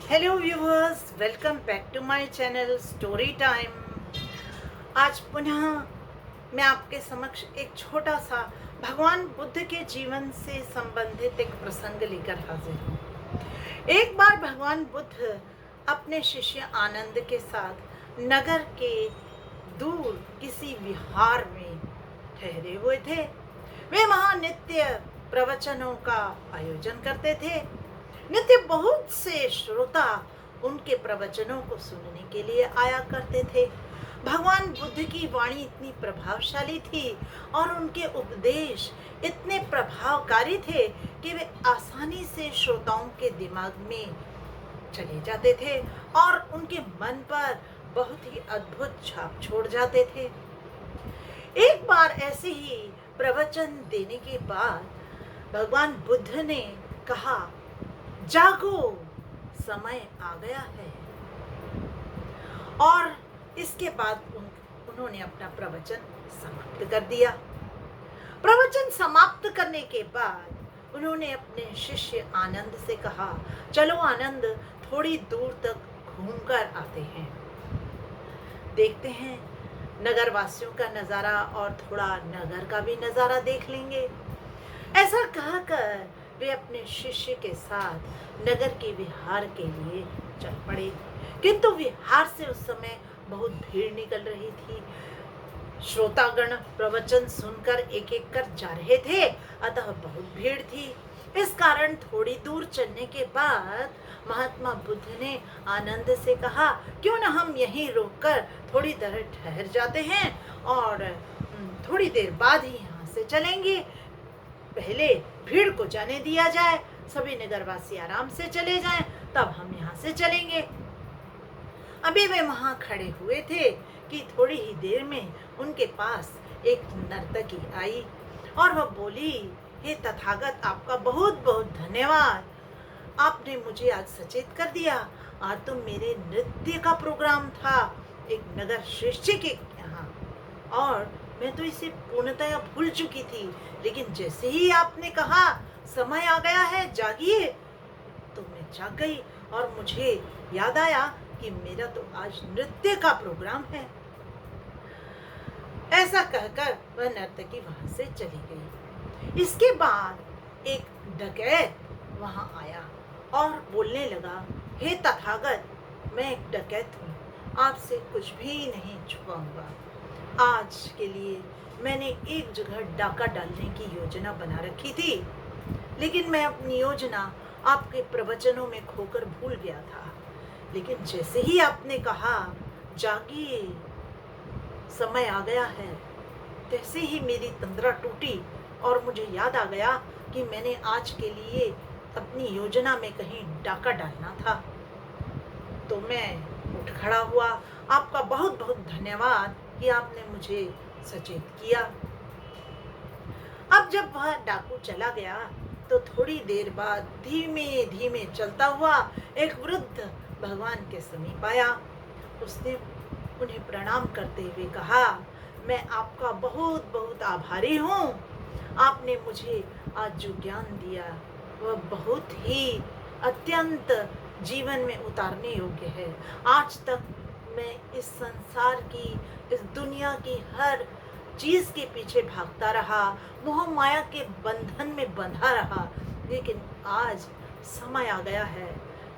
Hello viewers, welcome back to my channel story time. आज पुनः मैं आपके समक्ष एक छोटा सा भगवान बुद्ध के जीवन से संबंधित एक प्रसंग लेकर हाजिर हूँ। एक बार भगवान बुद्ध अपने शिष्य आनंद के साथ नगर के दूर किसी विहार में ठहरे हुए थे। वे वहाँ नित्य प्रवचनों का आयोजन करते थे। नित्य बहुत से श्रोता उनके प्रवचनों को सुनने के लिए आया करते थे। भगवान बुद्ध की वाणी इतनी प्रभावशाली थी और उनके उपदेश इतने प्रभावकारी थे कि वे आसानी से श्रोताओं के दिमाग में चले जाते थे और उनके मन पर बहुत ही अद्भुत छाप छोड़ जाते थे। एक बार ऐसे ही प्रवचन देने के बाद भगवान बुद्ध ने कहा, जागो, समय आ गया है। और इसके बाद उन्होंने अपना प्रवचन समाप्त कर दिया। प्रवचन समाप्त करने के बाद उन्होंने अपने शिष्य आनंद से कहा, चलो आनंद, थोड़ी दूर तक घूमकर आते हैं, देखते हैं नगर वासियों का नज़ारा और थोड़ा नगर का भी नज़ारा देख लेंगे। ऐसा कहकर वे अपने शिष्य के साथ नगर के विहार के लिए चल पड़े। किंतु विहार से उस समय बहुत भीड़ निकल रही थी। श्रोतागण प्रवचन सुनकर एक एक कर जा रहे थे, अतः बहुत भीड़ थी। इस कारण थोड़ी दूर चलने के बाद महात्मा बुद्ध ने आनंद से कहा, क्यों न हम यहीं रुककर थोड़ी देर ठहर जाते हैं और थोड़ी देर बाद ही यहाँ से चलेंगे। पहले भीड़ को जाने दिया जाए, सभी नगरवासी आराम से चले जाएं, तब हम यहाँ से चलेंगे। अभी वे वहां खड़े हुए थे कि थोड़ी ही देर में उनके पास एक नर्तकी आई और वह बोली, हे तथागत, आपका बहुत बहुत धन्यवाद। आपने मुझे आज सचेत कर दिया। आज तो मेरे नृत्य का प्रोग्राम था एक नगर श्रेष्ठ के यहाँ और मैं तो इसे पूर्णतया भूल चुकी थी, लेकिन जैसे ही आपने कहा समय आ गया है, जागिए, तो मैं जाग गई और मुझे याद आया कि मेरा तो आज नृत्य का प्रोग्राम है। ऐसा कहकर वह नर्तकी वहां से चली गई। इसके बाद एक डकैत वहां आया और बोलने लगा, हे तथागत, मैं एक डकैत हूँ, आपसे कुछ भी नहीं छुपाऊंगा। आज के लिए मैंने एक जगह डाका डालने की योजना बना रखी थी, लेकिन मैं अपनी योजना आपके प्रवचनों में खोकर भूल गया था। लेकिन जैसे ही आपने कहा, जागिए, समय आ गया है, तैसे ही मेरी तंद्रा टूटी और मुझे याद आ गया कि मैंने आज के लिए अपनी योजना में कहीं डाका डालना था। तो मैं उठ खड़ा हुआ। आपका बहुत बहुत धन्यवाद कि आपने मुझे सचेत किया। अब जब वह डाकू चला गया तो थोड़ी देर बाद धीमे धीमे चलता हुआ एक वृद्ध भगवान के समीप आया। उसने उन्हें प्रणाम करते हुए कहा, मैं आपका बहुत बहुत आभारी हूँ। आपने मुझे आज जो ज्ञान दिया वह बहुत ही अत्यंत जीवन में उतारने योग्य है। आज तक मैं इस संसार की, इस दुनिया की हर चीज के पीछे भागता रहा, मोह माया के बंधन में बंधा रहा, लेकिन आज समय आ गया है।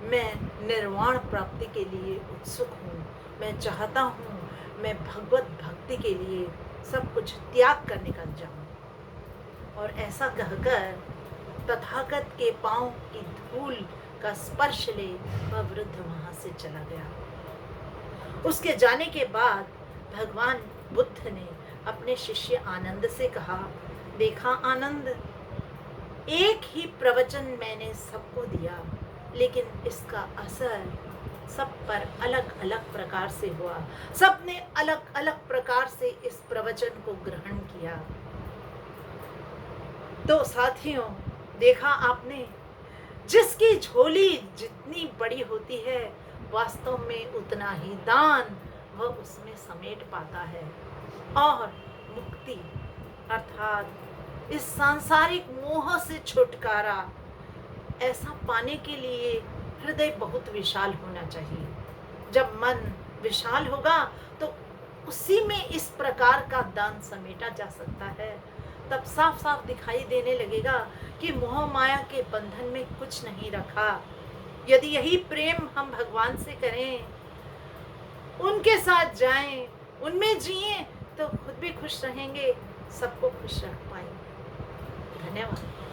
मैं निर्वाण प्राप्ति के लिए उत्सुक हूँ। मैं चाहता हूँ मैं भगवत भक्ति के लिए सब कुछ त्याग कर निकल जाऊँ। और ऐसा कहकर तथागत के पांव की धूल का स्पर्श ले वह वृद्ध वहां से चला गया। उसके जाने के बाद भगवान बुद्ध ने अपने शिष्य आनंद से कहा, देखा आनंद, एक ही प्रवचन मैंने सबको दिया, लेकिन इसका असर सब पर अलग अलग प्रकार से हुआ। सबने अलग अलग प्रकार से इस प्रवचन को ग्रहण किया। तो साथियों, देखा आपने, जिसकी झोली जितनी बड़ी होती है, वास्तव में उतना ही दान वह उसमें समेट पाता है। और मुक्ति अर्थात इस सांसारिक मोह से छुटकारा ऐसा पाने के लिए फिर हृदय बहुत विशाल होना चाहिए। जब मन विशाल होगा तो उसी में इस प्रकार का दान समेटा जा सकता है। तब साफ साफ दिखाई देने लगेगा कि मोह माया के बंधन में कुछ नहीं रखा। यदि यही प्रेम हम भगवान से करें, उनके साथ जाएं, उनमें जिएं, तो खुद भी खुश रहेंगे, सबको खुश रख पाएंगे। धन्यवाद।